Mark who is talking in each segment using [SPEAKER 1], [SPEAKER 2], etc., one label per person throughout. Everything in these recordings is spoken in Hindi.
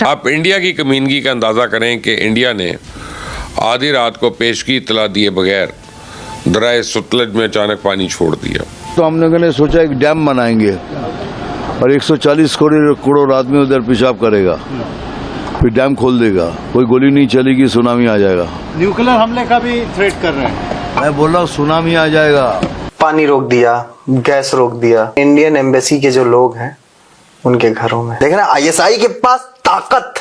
[SPEAKER 1] आप इंडिया की कमीनगी का अंदाज़ा करें कि इंडिया ने आधी रात को पेशगी इतला दिए बगैर दरिया सतलज में अचानक पानी छोड़ दिया।
[SPEAKER 2] तो हम लोगों ने सोचा एक डैम बनाएंगे और 140 करोड़ आदमी उधर पेशाब करेगा, फिर डैम खोल देगा, कोई गोली नहीं चलेगी, सुनामी आ जाएगा।
[SPEAKER 3] न्यूक्लियर हमले का भी थ्रेट कर रहे हैं।
[SPEAKER 2] मैं बोल रहा हूँ सुनामी आ जाएगा।
[SPEAKER 4] पानी रोक दिया, गैस रोक दिया। इंडियन एम्बेसी के जो लोग हैं उनके घरों में देखना, आईएसआई के पास ताकत,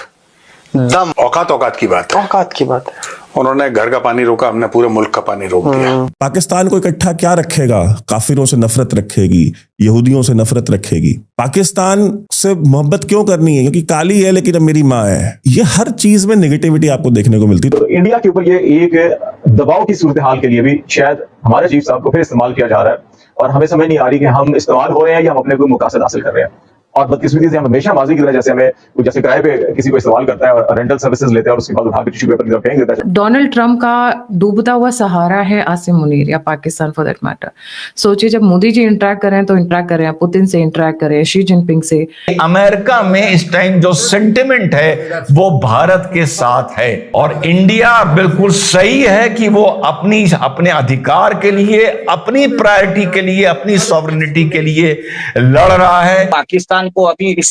[SPEAKER 4] दम,
[SPEAKER 5] औकात की बात है।
[SPEAKER 4] औकात की बात है।
[SPEAKER 5] उन्होंने घर का पानी रोका, हमने पूरे मुल्क का पानी रोक दिया।
[SPEAKER 6] पाकिस्तान को इकट्ठा क्या रखेगा? काफिरों से नफरत रखेगी, यहूदियों से नफरत रखेगी। पाकिस्तान से मोहब्बत क्यों करनी है? क्योंकि काली है लेकिन अब मेरी माँ है। ये हर चीज में नेगेटिविटी आपको देखने को मिलती है।
[SPEAKER 7] तो इंडिया के ऊपर ये एक दबाव की सूरत हाल के लिए भी शायद हमारे चीफ साहब को फिर इस्तेमाल किया जा रहा है, और हमें समझ नहीं आ रही कि हम इस्तेमाल हो रहे हैं या हम अपने कोई मुकासद हासिल कर रहे हैं। और बदकिस्मती से हम हमेशा माजी की तरह जैसे किराए पे किसी को इस्तेमाल करता है और रेंटल सर्विसेज लेते हैं और उसके बाद उठा के टिश्यू पेपर की तरफ फेंक देता है।
[SPEAKER 8] डोनाल्ड ट्रंप का डूबता हुआ सहारा है आसिम मुनीर या पाकिस्तान फॉर दैट मैटर। सोचिए, जब मोदी जी इंटरेक्ट करें तो इंटरेक्ट करें, पुतिन से इंटरेक्ट करें, शी जिनपिंग से।
[SPEAKER 9] अमेरिका में इस टाइम जो सेंटिमेंट है वो भारत के साथ है, और इंडिया बिल्कुल सही है कि वो अपने अधिकार के लिए, अपनी प्रायोरिटी के लिए, अपनी सॉवरेनिटी के लिए लड़ रहा है।
[SPEAKER 10] पाकिस्तान को अभी इस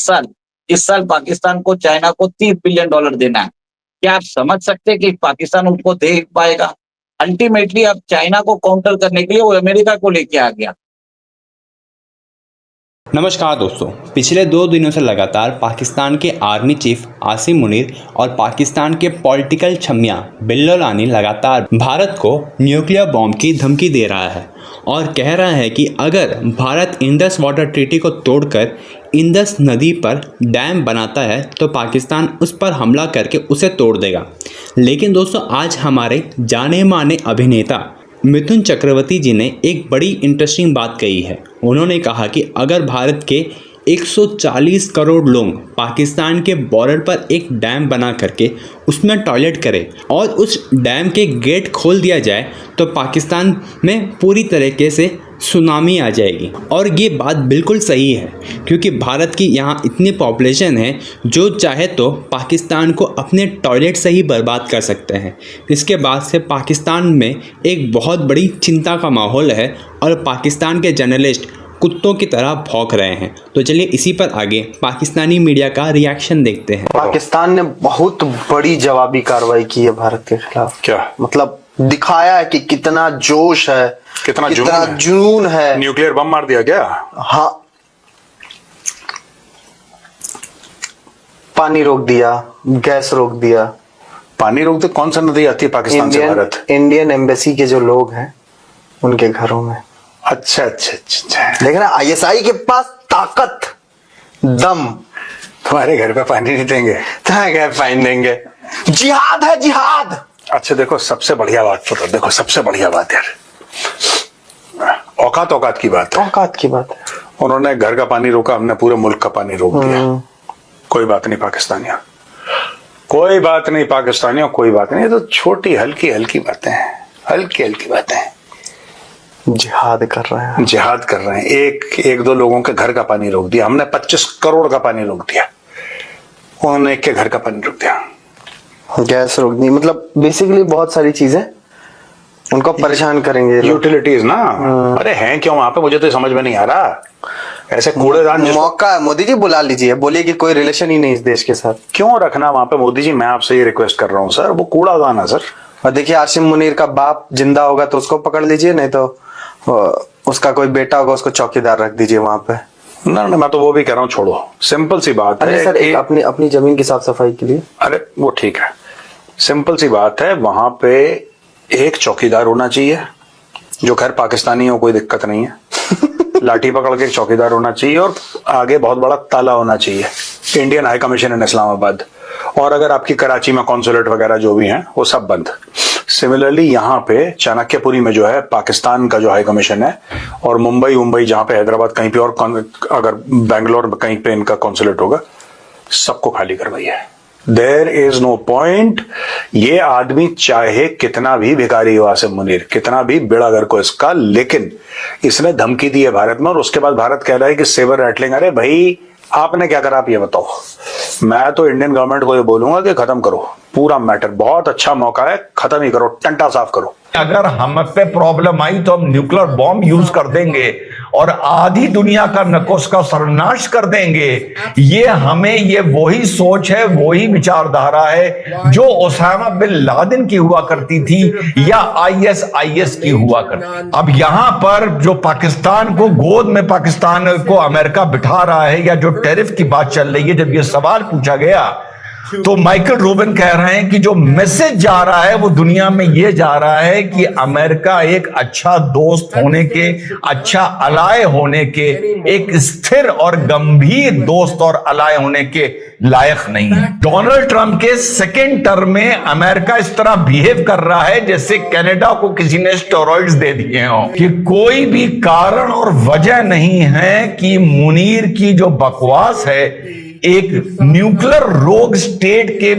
[SPEAKER 10] साल पाकिस्तान को चाइना को $30 बिलियन देना है। क्या आप समझ सकते हैं कि पाकिस्तान उनको दे पाएगा? अल्टीमेटली अब चाइना को काउंटर करने के लिए वो अमेरिका को लेके आ गया।
[SPEAKER 11] नमस्कार दोस्तों, पिछले 2 दिनों से लगातार पाकिस्तान के आर्मी चीफ आसिम मुनीर और पाकिस्तान के पॉलिटिकल छमिया बिल्लाल आनी लगातार भारत को न्यूक्लियर बॉम्ब की धमकी दे रहा है और कह रहा है कि अगर भारत इंडस वाटर ट्रीटी को तोड़कर इंडस नदी पर डैम बनाता है तो पाकिस्तान उस पर हमला करके उसे तोड़ देगा। लेकिन दोस्तों, आज हमारे जाने माने अभिनेता मिथुन चक्रवर्ती जी ने एक बड़ी इंटरेस्टिंग बात कही है। उन्होंने कहा कि अगर भारत के 140 करोड़ लोग पाकिस्तान के बॉर्डर पर एक डैम बना करके उसमें टॉयलेट करें और उस डैम के गेट खोल दिया जाए तो पाकिस्तान में पूरी तरीके से सुनामी आ जाएगी। और ये बात बिल्कुल सही है, क्योंकि भारत की यहाँ इतनी पॉपुलेशन है जो चाहे तो पाकिस्तान को अपने टॉयलेट से ही बर्बाद कर सकते हैं। इसके बाद से पाकिस्तान में एक बहुत बड़ी चिंता का माहौल है और पाकिस्तान के जर्नलिस्ट कुत्तों की तरह भौंक रहे हैं। तो चलिए इसी पर आगे पाकिस्तानी मीडिया का रिएक्शन देखते हैं।
[SPEAKER 4] पाकिस्तान ने बहुत बड़ी जवाबी कार्रवाई की है भारत के खिलाफ।
[SPEAKER 5] क्या
[SPEAKER 4] मतलब दिखाया है कि कितना जोश है, कितना जुनून है।
[SPEAKER 5] न्यूक्लियर बम मार दिया क्या?
[SPEAKER 4] हाँ, पानी रोक दिया, गैस रोक दिया।
[SPEAKER 5] पानी रोक दे? कौन सा नदी आती है पाकिस्तान से भारत?
[SPEAKER 4] इंडियन एम्बेसी के जो लोग हैं उनके घरों में।
[SPEAKER 5] अच्छा।
[SPEAKER 4] देखना, आईएसआई के पास ताकत, दम।
[SPEAKER 5] तुम्हारे घर पे पानी नहीं देंगे?
[SPEAKER 4] तुम्हारे घर पानी देंगे। जिहाद है, जिहाद।
[SPEAKER 5] अच्छा देखो, सबसे बढ़िया बात तो देखो, सबसे बढ़िया बात यार, औकात की बात है।
[SPEAKER 4] औकात की बात है।
[SPEAKER 5] उन्होंने घर का पानी रोका, हमने पूरे मुल्क का पानी रोक दिया। कोई बात नहीं पाकिस्तानियों, कोई बात नहीं पाकिस्तानियों, कोई बात नहीं। ये तो छोटी हल्की बातें हैं, हल्की बातें हैं।
[SPEAKER 4] जिहाद कर रहे हैं।
[SPEAKER 5] एक दो लोगों के घर का पानी रोक दिया, हमने 25 करोड़ का पानी रोक दिया, उन्होंने एक के घर का पानी रोक दिया।
[SPEAKER 4] गैस रोक दी, मतलब बेसिकली बहुत सारी चीजें उनको परेशान करेंगे।
[SPEAKER 5] यूटिलिटीज ना, अरे हैं क्यों वहां पे, मुझे तो समझ में नहीं आ रहा। ऐसे कूड़ेदान,
[SPEAKER 4] मौका है, मोदी जी बुला लीजिए, बोलिए कि कोई रिलेशन ही नहीं इस देश के साथ।
[SPEAKER 5] क्यों रखना वहां पे? मोदी जी, मैं आपसे ये रिक्वेस्ट कर रहा हूँ सर, वो कूड़ादान है सर।
[SPEAKER 4] और देखिए, आसिम मुनीर का बाप जिंदा होगा तो उसको पकड़ लीजिए, नहीं तो उसका कोई बेटा होगा उसको चौकीदार रख दीजिए वहां पे।
[SPEAKER 5] ना, मैं तो वो भी कह रहा हूँ, छोड़ो, सिंपल सी बात है
[SPEAKER 4] सर, एक अपनी जमीन की साफ सफाई के लिए।
[SPEAKER 5] अरे वो ठीक है, सिंपल सी बात है, वहां पे एक चौकीदार होना चाहिए। जो खैर पाकिस्तानी हो, कोई दिक्कत नहीं है। लाठी पकड़ के एक चौकीदार होना चाहिए और आगे बहुत बड़ा ताला होना चाहिए, इंडियन हाई कमीशन इन इस्लामाबाद। और अगर आपकी कराची में कॉन्सुलेट वगैरह जो भी हैं वो सब बंद। सिमिलरली यहाँ पे चाणक्यपुरी में जो है पाकिस्तान का जो हाई कमीशन है, और मुंबई जहाँ पे, हैदराबाद कहीं पे, और अगर बेंगलोर में कहीं पे इनका कॉन्सुलेट होगा, सबको खाली करवाइए। There is no point. ये आदमी चाहे कितना भी भिखारी हो, आसिम मुनीर, कितना भी बेड़ागर को इसका, लेकिन इसने धमकी दी है भारत में, और उसके बाद भारत कह रहा है कि सेवर रैटलिंग। अरे भाई, आपने क्या करा आप ये बताओ। मैं तो इंडियन गवर्नमेंट को ये बोलूंगा कि खत्म करो पूरा मैटर, बहुत अच्छा मौका है, खत्म ही करो, टंटा साफ करो।
[SPEAKER 9] अगर हम पे प्रॉब्लम आई तो हम न्यूक्लियर बॉम्ब यूज कर देंगे और आधी दुनिया का नकोस का सर्वनाश कर देंगे। ये वही सोच है, वही विचारधारा है जो ओसामा बिन लादेन की हुआ करती थी या ISIS की हुआ करती। अब यहां पर जो पाकिस्तान को गोद में पाकिस्तान को अमेरिका बिठा रहा है या जो टैरिफ की बात चल रही है, जब ये सवाल पूछा गया तो माइकल रूबिन कह रहे हैं कि जो मैसेज जा रहा है वो दुनिया में ये जा रहा है कि अमेरिका एक अच्छा दोस्त होने के, अच्छा अलाय होने के, एक स्थिर और गंभीर दोस्त और अलाय होने के लायक नहीं है। डोनाल्ड ट्रंप के सेकेंड टर्म में अमेरिका इस तरह बिहेव कर रहा है जैसे कनाडा को किसी ने स्टेरॉइड्स दे दिए हो, कि कोई भी कारण और वजह नहीं है कि मुनीर की जो बकवास है, एक न्यूक्लियर रोग स्टेट के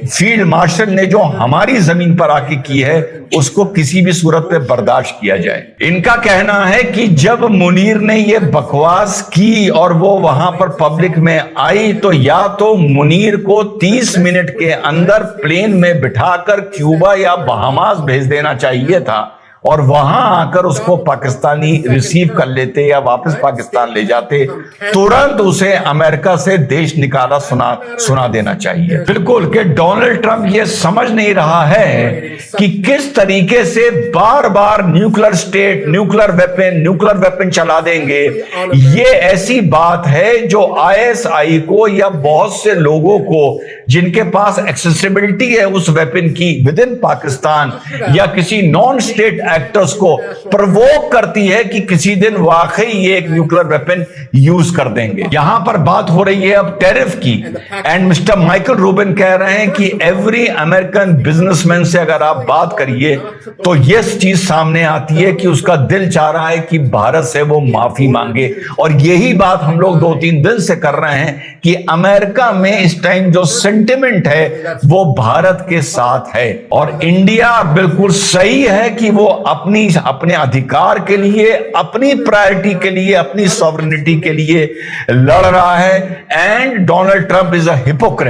[SPEAKER 9] फील्ड मार्शल ने जो हमारी जमीन पर आके की है, उसको किसी भी सूरत पे बर्दाश्त किया जाए। इनका कहना है कि जब मुनीर ने ये बकवास की और वो वहां पर पब्लिक में आई तो या तो मुनीर को 30 मिनट के अंदर प्लेन में बिठाकर क्यूबा या बहामास भेज देना चाहिए था और वहां आकर उसको पाकिस्तानी रिसीव कर लेते या वापस पाकिस्तान ले जाते, तुरंत उसे अमेरिका से देश निकाला सुना देना चाहिए। बिल्कुल कि डोनाल्ड ट्रंप ये समझ नहीं रहा है कि किस तरीके से बार बार न्यूक्लियर स्टेट, न्यूक्लियर वेपन चला देंगे। ये ऐसी बात है जो ISI को या बहुत से लोगों को जिनके पास एक्सेसिबिलिटी है उस वेपन की विद इन पाकिस्तान या किसी नॉन स्टेट एक्टर्स को प्रवोक करती है कि किसी दिन वाकई ये एक न्यूक्लियर वेपन यूज कर देंगे। यहां पर बात हो रही है अब टैरिफ की, एंड मिस्टर माइकल रूबिन कह रहे हैं कि एवरी अमेरिकन बिजनेसमैन से अगर आप बात करिए तो ये चीज सामने आती है कि उसका दिल चाह रहा है कि भारत से वो माफी मांगे। और यही बात हम लोग 2-3 दिन से कर रहे हैं कि अमेरिका में इस टाइम जो सेंटिमेंट है वो भारत के साथ है और इंडिया बिल्कुल सही है कि वो अपने अधिकार के लिए, अपनी प्रायोरिटी के लिए, अपनी सॉवरेनिटी के लिए लड़ रहा है। And Donald Trump is a hypocrite.